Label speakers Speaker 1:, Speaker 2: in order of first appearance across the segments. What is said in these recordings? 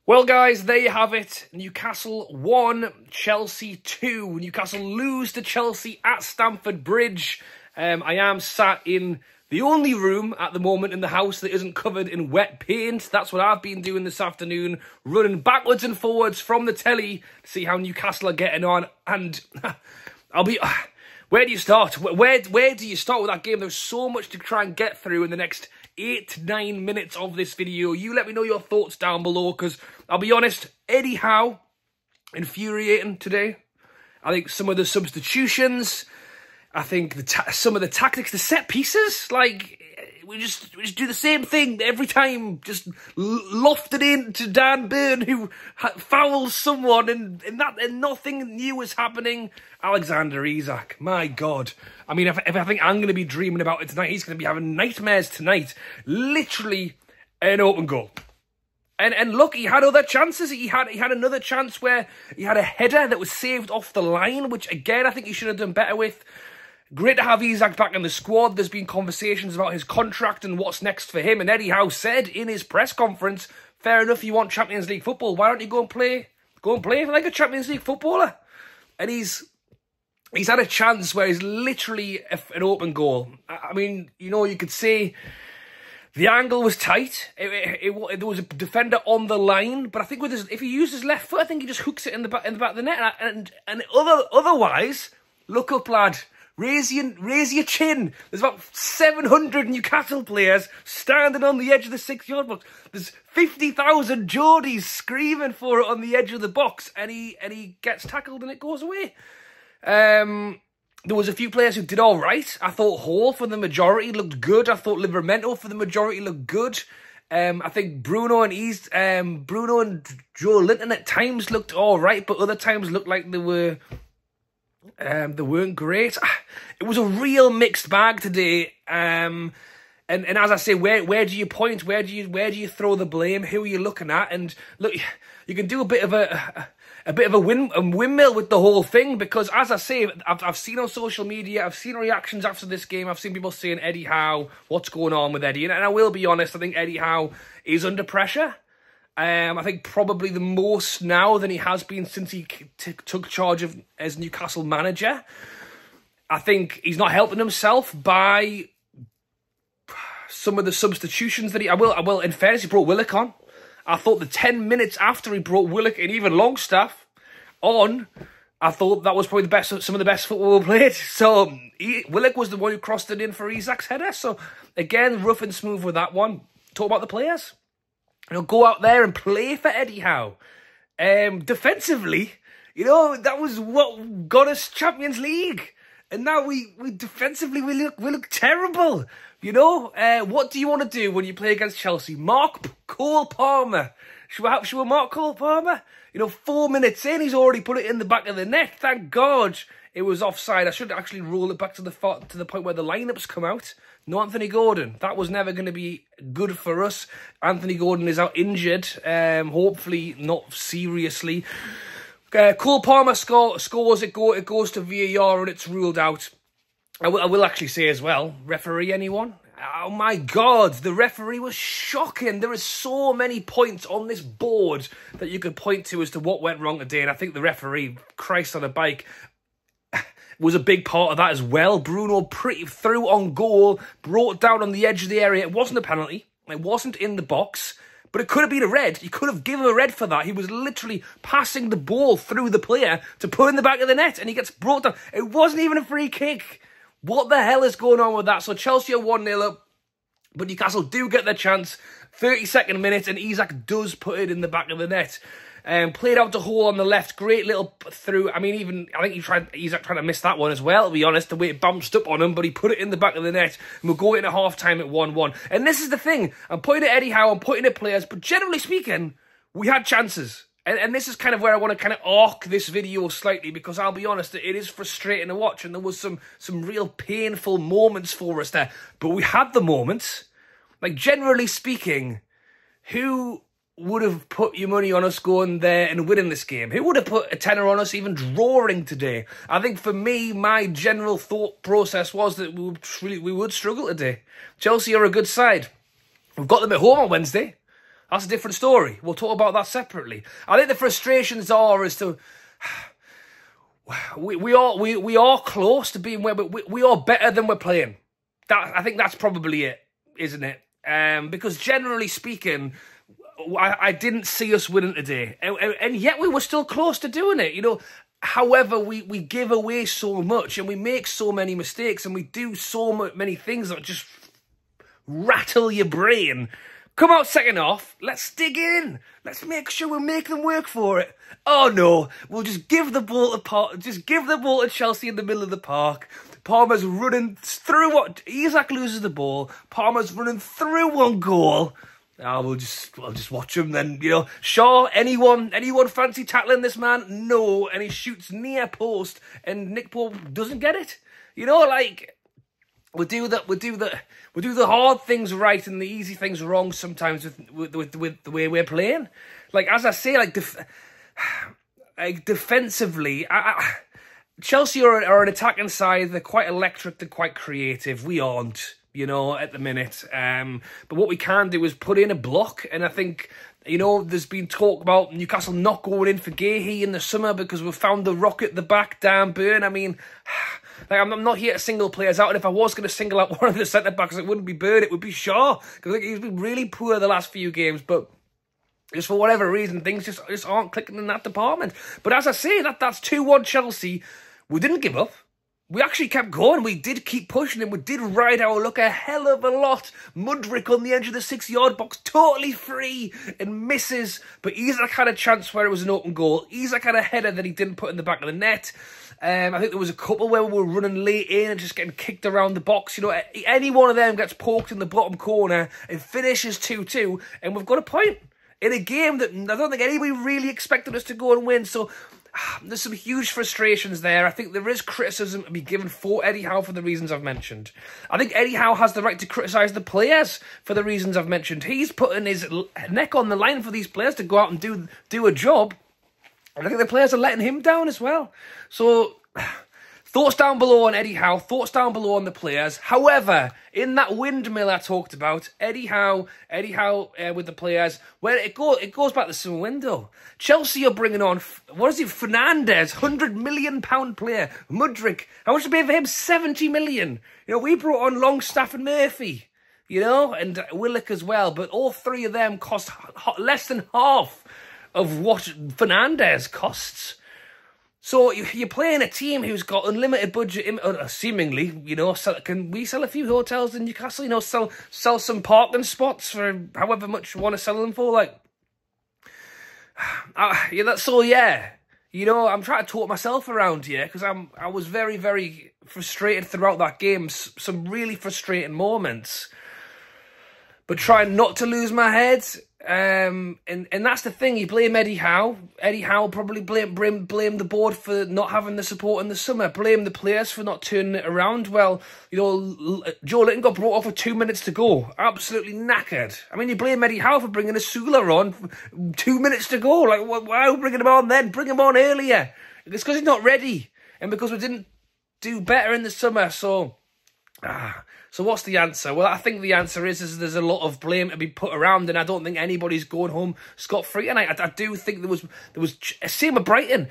Speaker 1: Well, guys, there you have it. Newcastle 1, Chelsea 2. Newcastle lose to Chelsea at Stamford Bridge. I am sat in the only room at the moment in the house that isn't covered in wet paint. That's what I've been doing this afternoon, running backwards and forwards from the telly to see how Newcastle are getting on. And where do you start? Where do you start with that game? There's so much to try and get through in the next 8 to 9 minutes of this video. You let me know your thoughts down below, because I'll be honest, Eddie Howe, infuriating today. I think some of the substitutions, I think some of the tactics, the set pieces, like, we just do the same thing every time, just loft it into Dan Burn, who fouls someone, and nothing new is happening. Alexander Isak, my God. I mean, if I think I'm going to be dreaming about it tonight, he's going to be having nightmares tonight. Literally an open goal. And look, he had other chances. He had another chance where he had a header that was saved off the line, which, again, I think he should have done better with. Great to have Isak back in the squad. There's been conversations about his contract and what's next for him. And Eddie Howe said in his press conference, fair enough, you want Champions League football. Why don't you go and play like a Champions League footballer? And he's had a chance where he's literally an open goal. I mean, you know, you could say the angle was tight. There was a defender on the line, but I think if he used his left foot, I think he just hooks it in the back of the net. And otherwise, look up, lad. Raise your chin. There's about 700 Newcastle players standing on the edge of the 6-yard box. There's 50,000 Geordies screaming for it on the edge of the box, and he gets tackled and it goes away. There was a few players who did all right. I thought Howe for the majority looked good. I thought Livramento for the majority looked good. I think Bruno and Joe Linton at times looked all right, but other times looked like they weren't great. It was a real mixed bag today. And as I say, where do you point? Where do you throw the blame? Who are you looking at? And look, you can do a bit of a windmill with the whole thing, because as I say, I've seen on social media, I've seen reactions after this game, I've seen people saying, Eddie Howe, what's going on with Eddie? And I will be honest, I think Eddie Howe is under pressure. I think probably the most now than he has been since he took charge as Newcastle manager. I think he's not helping himself by some of the substitutions that I will, in fairness, he brought Willock on. I thought the 10 minutes after he brought Willock and even Longstaff on, I thought that was probably some of the best football played. So Willock was the one who crossed it in for Isak's header. So again, rough and smooth with that one. Talk about the players. You know, go out there and play for Eddie Howe. Defensively, you know, that was what got us Champions League. And now we defensively, we look terrible. You know, what do you want to do when you play against Chelsea? Mark Cole Palmer. Should we mark Cole Palmer? You know, 4 minutes in, he's already put it in the back of the net. Thank God it was offside. I should actually roll it back to the point where the lineups come out. No Anthony Gordon. That was never going to be good for us. Anthony Gordon is out injured. Hopefully not seriously. Cole Palmer scores. It goes to VAR and it's ruled out. I will actually say as well, referee anyone? Oh my God, the referee was shocking. There are so many points on this board that you could point to as to what went wrong today. And I think the referee, Christ on a bike, was a big part of that as well. Bruno threw on goal, brought down on the edge of the area. It wasn't a penalty. It wasn't in the box. But it could have been a red. You could have given a red for that. He was literally passing the ball through the player to put in the back of the net, and he gets brought down. It wasn't even a free kick. What the hell is going on with that? So Chelsea are 1-0 up, but Newcastle do get their chance. 32nd minute, and Isak does put it in the back of the net. Played out to Howe on the left. Great little through. I mean, I think Isak tried to miss that one as well, to be honest, the way it bounced up on him, but he put it in the back of the net, and we'll go into half-time at 1-1. And this is the thing. I'm pointing at Eddie Howe, I'm pointing at players, but generally speaking, we had chances. And this is kind of where I want to kind of arc this video slightly, because I'll be honest, it is frustrating to watch, and there was some real painful moments for us there. But we had the moments. Like, generally speaking, who would have put your money on us going there and winning this game? Who would have put a tenner on us even drawing today? I think for me, my general thought process was that we would struggle today. Chelsea are a good side. We've got them at home on Wednesday. That's a different story. We'll talk about that separately. I think the frustrations are as to we are close to being where we are better than we're playing. I think that's probably it, isn't it? Because generally speaking, I didn't see us winning today, and yet we were still close to doing it. You know. However, we give away so much and we make so many mistakes and we do so many things that just rattle your brain. Come out second half, let's dig in. Let's make sure we make them work for it. Oh no, we'll just give the ball to Chelsea in the middle of the park. Palmer's running through ISAK loses the ball. Palmer's running through one goal. We'll just watch him then, you know. Shaw, anyone fancy tackling this man? No, and he shoots near post, and Nick Pope doesn't get it. You know, like we do the hard things right and the easy things wrong sometimes with the way we're playing. Like as I say, like defensively, Chelsea are an attacking side. They're quite electric. They're quite creative. We aren't. You know, at the minute. But what we can do is put in a block. And I think, you know, there's been talk about Newcastle not going in for Gahey in the summer because we've found the rock at the back, Dan Burn. I mean, like, I'm not here to single players out. And if I was going to single out one of the centre-backs, it wouldn't be Burn, it would be Shaw. Because he's been really poor the last few games. But just for whatever reason, things just aren't clicking in that department. But as I say, that's 2-1 Chelsea. We didn't give up. We actually kept going. We did keep pushing and we did ride our luck a hell of a lot. Mudryk on the edge of the 6-yard box, totally free and misses. But ISAK had a chance where it was an open goal. ISAK had a header that he didn't put in the back of the net. I think there was a couple where we were running late in and just getting kicked around the box. You know, any one of them gets poked in the bottom corner and finishes 2-2 and we've got a point in a game that I don't think anybody really expected us to go and win. So there's some huge frustrations there. I think there is criticism to be given for Eddie Howe for the reasons I've mentioned. I think Eddie Howe has the right to criticise the players for the reasons I've mentioned. He's putting his neck on the line for these players to go out and do a job. And I think the players are letting him down as well. So thoughts down below on Eddie Howe, thoughts down below on the players. However, in that windmill I talked about, Eddie Howe with the players, where it goes back to the summer window. Chelsea are bringing on, Fernandes, £100 million player. Mudryk, how much to pay for him? 70 million. You know, we brought on Longstaff and Murphy, you know, and Willock as well. But all three of them cost less than half of what Fernandes costs. So you're playing a team who's got unlimited budget, seemingly, you know. Can we sell a few hotels in Newcastle? You know, sell some parking spots for however much you want to sell them for. Like, yeah. You know, I'm trying to talk myself around here because I was very, very frustrated throughout that game. Some really frustrating moments, but trying not to lose my head. And that's the thing. You blame Eddie Howe. Eddie Howe probably blame the board for not having the support in the summer. Blame the players for not turning it around. Well, you know, Joe Linton got brought off with 2 minutes to go. Absolutely knackered. I mean, you blame Eddie Howe for bringing a Sula on 2 minutes to go. Like, why are we bringing him on then? Bring him on earlier. It's because he's not ready. And because we didn't do better in the summer. So what's the answer? Well, I think the answer is there's a lot of blame to be put around, and I don't think anybody's going home scot-free tonight. I do think there was same with Brighton.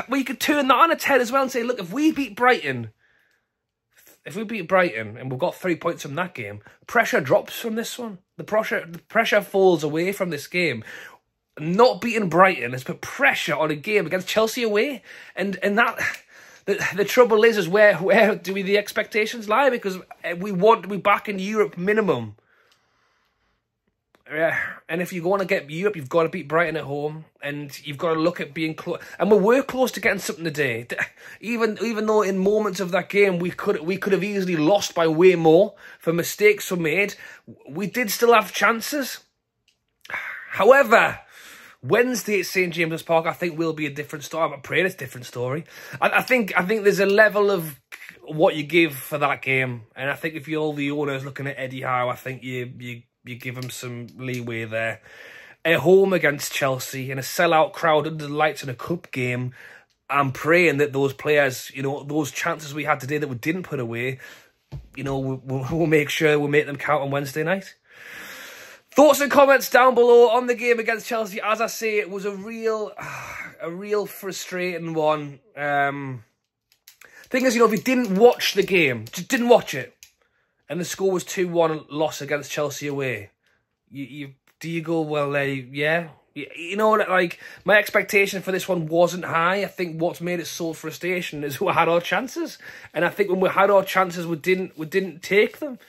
Speaker 1: We could turn that on its head as well and say, look, if we beat Brighton and we've got 3 points from that game, pressure drops from this one. The pressure falls away from this game. Not beating Brighton has put pressure on a game against Chelsea away, and that. The trouble is where do the expectations lie? Because we want to be back in Europe minimum. And if you want to get Europe, you've got to beat Brighton at home. And you've got to look at being close. And we were close to getting something today. Even though in moments of that game, we could have easily lost by way more for mistakes we made. We did still have chances. However, Wednesday at St James's Park, I think, will be a different story. I'm praying it's a different story. I think there's a level of what you give for that game, and I think if you're the owners looking at Eddie Howe, I think you give him some leeway there. At home against Chelsea in a sellout crowd under the lights in a cup game, I'm praying that those players, you know, those chances we had today that we didn't put away, you know, we'll make sure we'll make them count on Wednesday night. Thoughts and comments down below on the game against Chelsea. As I say, it was a real frustrating one. Thing is, you know, if you didn't watch the game, just didn't watch it, and the score was 2-1 loss against Chelsea away, do you go, well, yeah? You know, like, my expectation for this one wasn't high. I think what's made it so frustration is we had our chances. And I think when we had our chances, we didn't take them.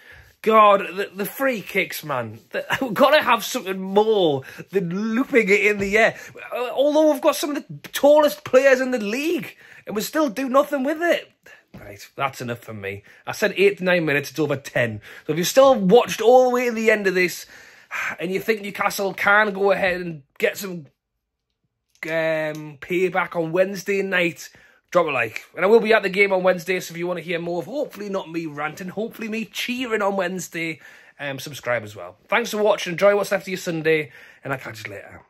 Speaker 1: God, the free kicks, man. We've got to have something more than looping it in the air. Although we've got some of the tallest players in the league, and we still do nothing with it. Right, that's enough for me. I said 8 to 9 minutes, it's over 10. So if you've still watched all the way to the end of this, and you think Newcastle can go ahead and get some payback on Wednesday night, drop a like. And I will be at the game on Wednesday, so if you want to hear more of hopefully not me ranting, hopefully me cheering on Wednesday, subscribe as well. Thanks for watching. Enjoy what's left of your Sunday, and I'll catch you later.